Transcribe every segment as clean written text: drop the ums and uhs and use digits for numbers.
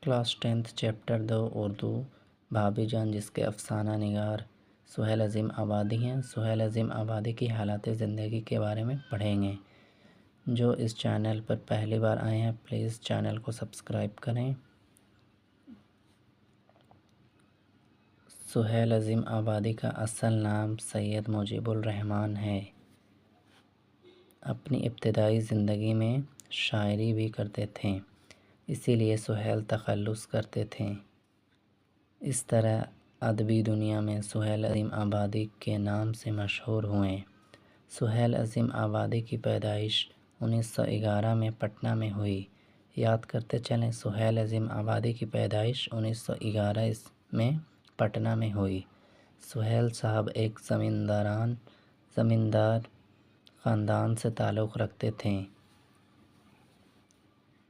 Class 10 chapter 2 Urdu بھابھی جان، جس کے افسانہ نگار سہیل عظیم آبادی ہیں۔ سہیل عظیم آبادی کی حالات زندگی کے بارے میں پڑھیں گے۔ جو اس چینل پر پہلی بار آئے ہیں پلیز چینل کو سبسکرائب کریں۔ سہیل عظیم آبادی کا اصل نام سید مجیب الرحمن ہے۔ اپنی ابتدائی زندگی میں شاعری بھی کرتے تھے، اسی لیے سہیل تخلص کرتے تھے۔ اس طرح ادبی دنیا میں سہیل عظیم آبادی کے نام سے مشہور ہوئے۔ سہیل عظیم آبادی کی پیدائش 1911 میں پٹنہ میں ہوئی۔ یاد کرتے چلیں، سہیل عظیم آبادی کی پیدائش 1911 میں پٹنہ میں ہوئی۔ سہیل صاحب ایک زمیندار خاندان سے تعلق رکھتے تھے۔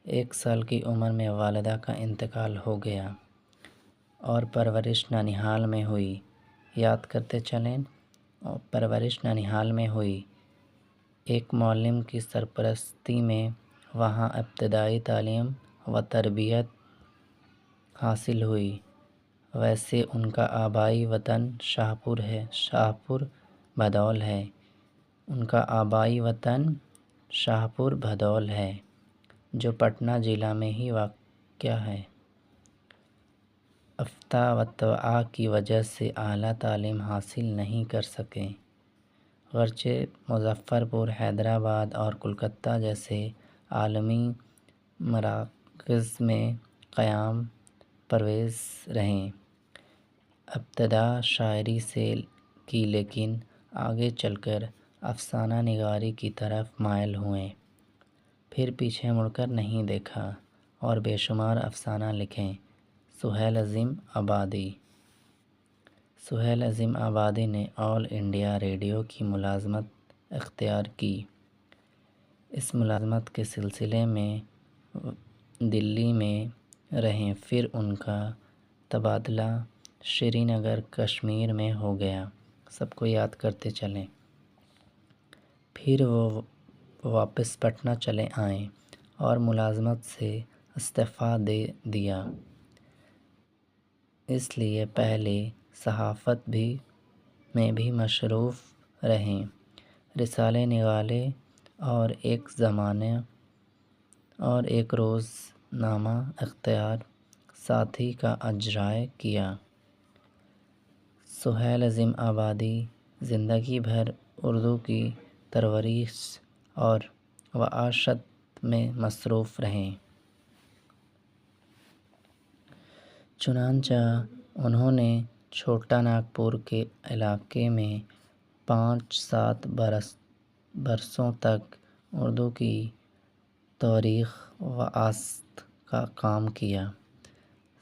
1 سال کی عمر میں والدہ کا انتقال ہو گیا اور پرورش ننیہال میں ہوئی۔ یاد کرتے چلیں، پرورش ننیہال میں ہوئی۔ ایک معلم کی سرپرستی میں وہاں ابتدائی تعلیم و تربیت حاصل ہوئی۔ ویسے ان کا آبائی وطن شاہپور بھدول ہے۔ شاہپور بھدول ہے، جو پٹنہ ضلع میں ہی واقع ہے۔ آفتہ و طبع کی وجہ سے اعلیٰ تعلیم حاصل نہیں کر سکے، گرچہ مظفرپور، حیدرآباد اور کلکتہ جیسے عالمی مراکز میں قیام پرورز رہے۔ ابتدا شاعری سے کی، لیکن آگے چل کر افسانہ نگاری کی طرف مائل ہوئے۔ پھر پیچھے مڑ کر نہیں دیکھا اور بے شمار افسانہ لکھے۔ سہیل عظیم آبادی نے آل انڈیا ریڈیو کی ملازمت اختیار کی۔ اس ملازمت کے سلسلے میں دلی میں رہے، پھر ان کا تبادلہ سری نگر، کشمیر میں ہو گیا۔ سب کو یاد کرتے چلیں۔ پھر وہ واپس پٹنہ چلے آئے اور ملازمت سے استعفیٰ دے دیا۔ اس لیے پہلے صحافت میں بھی مصروف رہے۔ رسالے نگارے اور ایک روزنامہ اختیار ساتھی کا اجراء کیا۔ سہیل عظیم آبادی زندگی بھر اردو کی ترویج اور اشاعت میں مصروف رہے۔ چنانچہ انہوں نے چھوٹا ناگپور کے علاقے میں 5-7 برسوں تک اردو کی تحریک و اشاعت کا کام کیا۔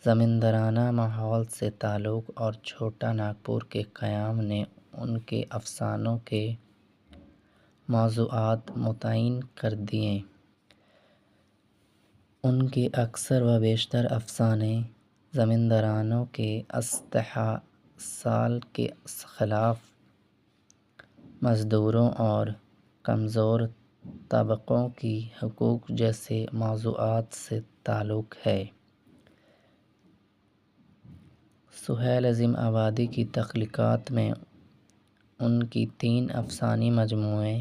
زمیندارانہ ماحول سے تعلق اور چھوٹا ناگپور کے قیام نے ان کے افسانوں کے موضوعات متعین کر دیے۔ ان کے اکثر و بیشتر افسانے زمینداروں کے استحصال کے خلاف، مزدوروں اور کمزور طبقوں کی حقوق جیسے موضوعات سے تعلق ہے۔ سہیل عظیم آبادی کی تخلیقات میں ان کی 3 افسانوی مجموعے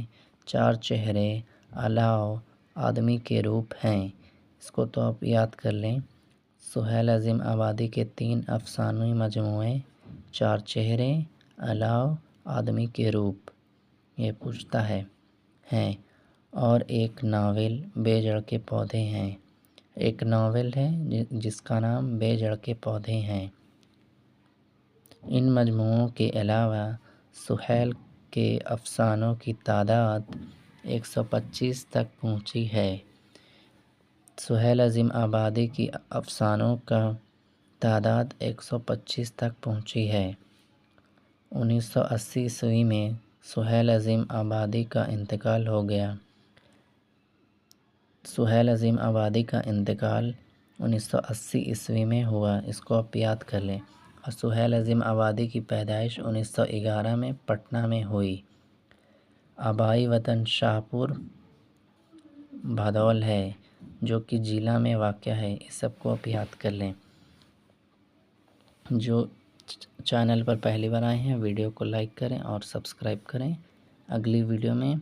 4 چہرے، الاؤ، آدمی کے روپ ہیں۔ اس کو تو آپ یاد کر لیں۔ سہیل عظیم آبادی کے 3 افسانوی مجموعے 4 چہرے، الاؤ، آدمی کے روپ، یہ پوچھتا ہیں، اور ایک ناول بے جڑ کے پودے ہیں۔ ایک ناول ہے جس کا نام بے جڑ کے پودے ہیں۔ ان مجموعوں کے علاوہ سہیل کے افسانوں کی تعداد 125 تک پہنچی ہے۔ سہیل عظیم آبادی کی افسانوں کی تعداد 125 تک پہنچی ہے۔ 1980 میں سہیل عظیم آبادی کا انتقال ہو گیا۔ سہیل عظیم آبادی کا انتقال 1980 میں ہوا، اس کو آپ یاد کر لیں۔ اور سہیل عظیم آبادی کی پیدائش 1911 میں پٹنہ میں ہوئی۔ آبائی وطن شاہپور بھدول ہے۔ جو کہ ضلع میں واقع ہے، اس سب کو آپ یاد کر لیں۔ جو چینل پر پہلی بار آئے ہیں ویڈیو کو لائک کریں اور سبسکرائب کریں۔ اگلی ویڈیو میں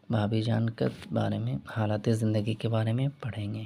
بھابھی جان کے بارے میں، حالات زندگی کے بارے میں پڑھیں گے۔